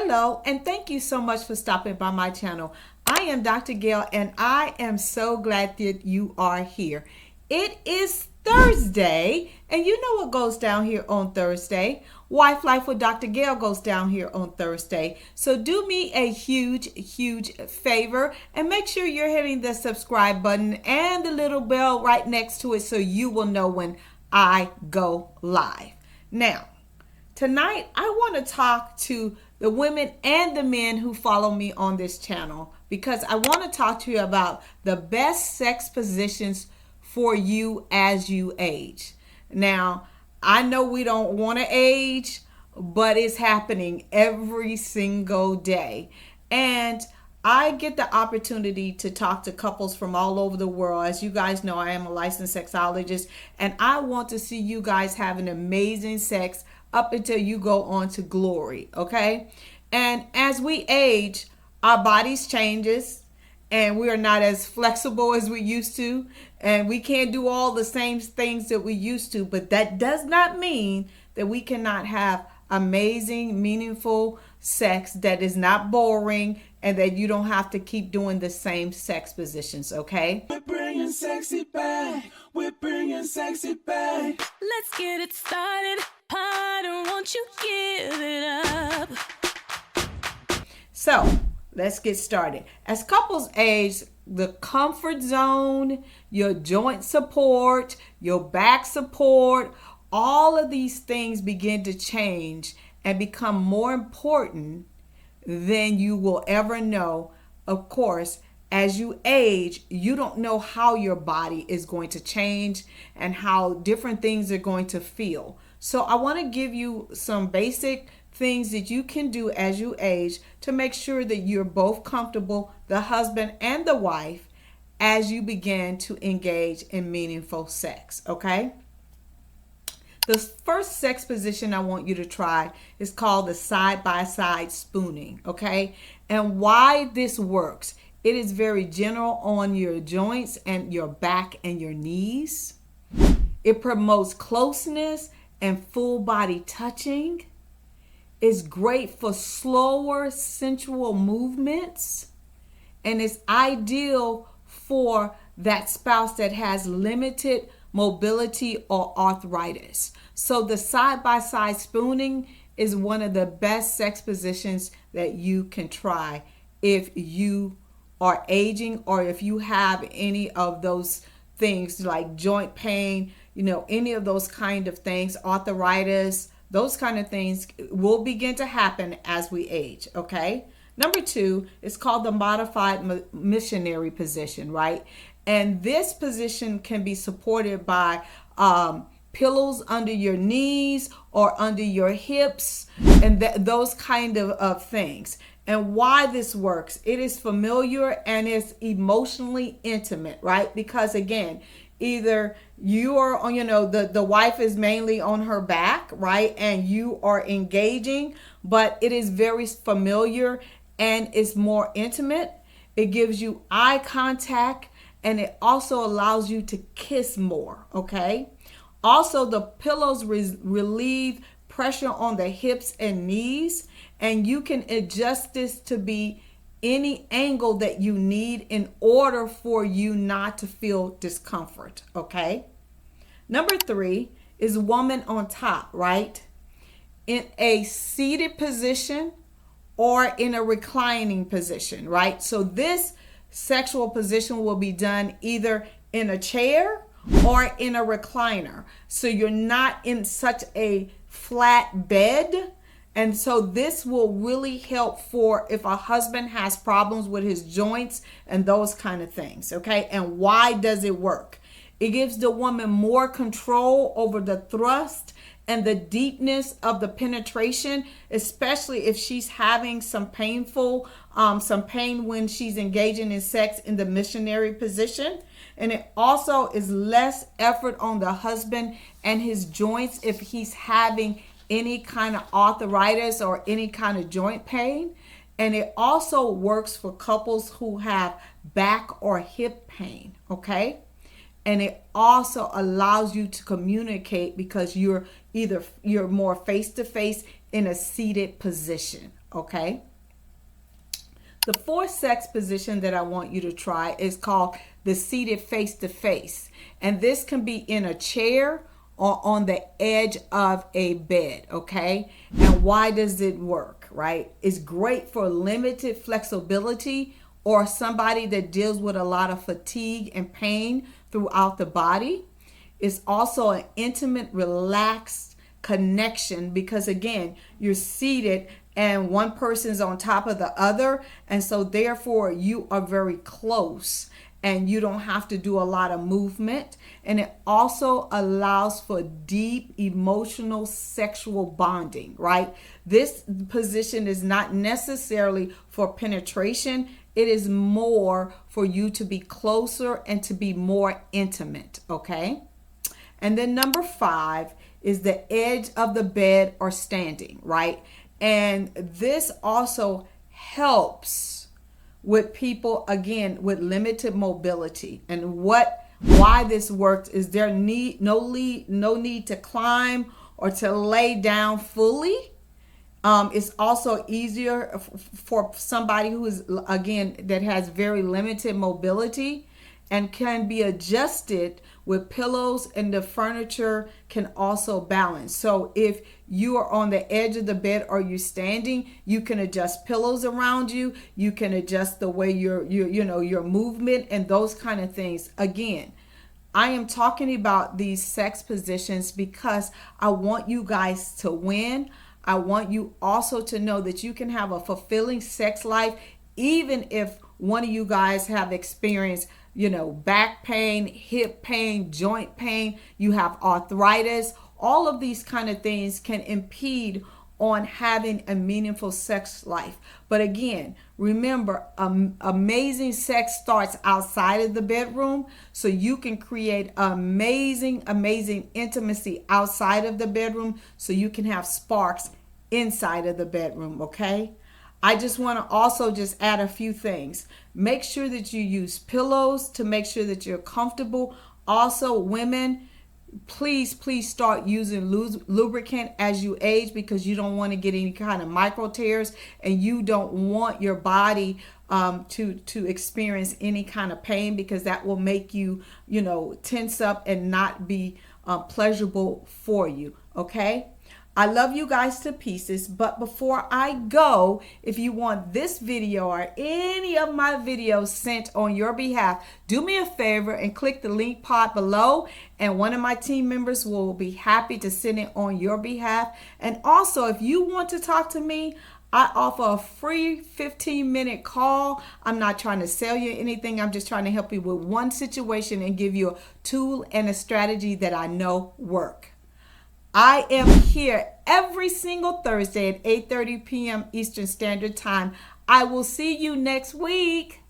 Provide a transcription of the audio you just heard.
Hello, and thank you so much for stopping by my channel. I am Dr. Gail, and I am so glad that you are here. It is Thursday, and you know what goes down here on Thursday. Wife Life with Dr. Gail goes down here on Thursday. So do me a huge favor and make sure you're hitting the subscribe button and the little bell right next to it so you will know when I go live. Now, tonight I want to talk to the women and the men who follow me on this channel because I want to talk to you about the best sex positions for you as you age. Now, I know we don't want to age, but it's happening every single day. And I get the opportunity to talk to couples from all over the world. As you guys know, I am a licensed sexologist, and I want to see you guys having amazing sex up until you go on to glory, okay? And as we age, our bodies changes, and we are not as flexible as we used to, and we can't do all the same things that we used to, but that does not mean that we cannot have amazing, meaningful sex that is not boring and that you don't have to keep doing the same sex positions, okay? We're bringing sexy back. We're bringing sexy back. Let's get it started. Harder, won't you give it up? So, let's get started. As couples age, the comfort zone, your joint support, your back support, all of these things begin to change and become more important than you will ever know. Of course, as you age, you don't know how your body is going to change and how different things are going to feel. So I want to give you some basic things that you can do as you age to make sure that you're both comfortable, the husband and the wife, as you begin to engage in meaningful sex, okay? The first sex position I want you to try is called the side-by-side spooning, okay? And why this works, it is very general on your joints and your back and your knees. It promotes closeness and full body touching. It's great for slower sensual movements, and it's ideal for that spouse that has limited mobility or arthritis. So the side-by-side spooning is one of the best sex positions that you can try if you are aging or if you have any of those things like joint pain, any of those kind of things, arthritis. Those kind of things will begin to happen as we age, okay? Number 2 is called the modified missionary position, right? And this position can be supported by pillows under your knees or under your hips and those kind of things. And why this works, it is familiar and it's emotionally intimate, right? Because again, either you are on, the wife is mainly on her back, right? And you are engaging, but it is very familiar and it's more intimate. It gives you eye contact and it also allows you to kiss more, okay? Also, the pillows relieve pressure on the hips and knees, and you can adjust this to be any angle that you need in order for you not to feel discomfort, okay? Number 3 is woman on top, right? In a seated position or in a reclining position, right? So this sexual position will be done either in a chair or in a recliner. So you're not in such a flat bed. And so this will really help for if a husband has problems with his joints and those kind of things, okay? And why does it work? It gives the woman more control over the thrust and the deepness of the penetration, especially if she's having some pain when she's engaging in sex in the missionary position. And it also is less effort on the husband and his joints if he's having any kind of arthritis or any kind of joint pain. And it also works for couples who have back or hip pain, okay? And it also allows you to communicate because you're more face to face in a seated position, okay? The fourth sex position that I want you to try is called the seated face to face. And this can be in a chair or on the edge of a bed, okay? And why does it work, right? It's great for limited flexibility or somebody that deals with a lot of fatigue and pain throughout the body. It's also an intimate, relaxed connection because, again, you're seated and one person's on top of the other, and so therefore you are very close and you don't have to do a lot of movement. And it also allows for deep emotional sexual bonding, right? This position is not necessarily for penetration. It is more for you to be closer and to be more intimate, okay? And then number 5 is the edge of the bed or standing, right? And this also helps with people, again, with limited mobility. And why this works is there no need to climb or to lay down fully. It's also easier for somebody who is, again, that has very limited mobility and can be adjusted with pillows, and the furniture can also balance. So if you are on the edge of the bed or you're standing, you can adjust pillows around you. You can adjust the way your movement and those kind of things. Again, I am talking about these sex positions because I want you guys to win. I want you also to know that you can have a fulfilling sex life even if one of you guys have experienced back pain, hip pain, joint pain, you have arthritis. All of these kind of things can impede on having a meaningful sex life. But again, remember, amazing sex starts outside of the bedroom, so you can create amazing intimacy outside of the bedroom so you can have sparks inside of the bedroom, okay? I just want to also just add a few things. Make sure that you use pillows to make sure that you're comfortable. Also, women, please start using lubricant as you age because you don't want to get any kind of micro tears and you don't want your body to experience any kind of pain because that will make you, tense up and not be pleasurable for you, okay? I love you guys to pieces, but before I go, if you want this video or any of my videos sent on your behalf, do me a favor and click the link pod below, and one of my team members will be happy to send it on your behalf. And also, if you want to talk to me, I offer a free 15-minute call. I'm not trying to sell you anything. I'm just trying to help you with one situation and give you a tool and a strategy that I know work. I am here every single Thursday at 8:30 p.m. Eastern Standard Time. I will see you next week.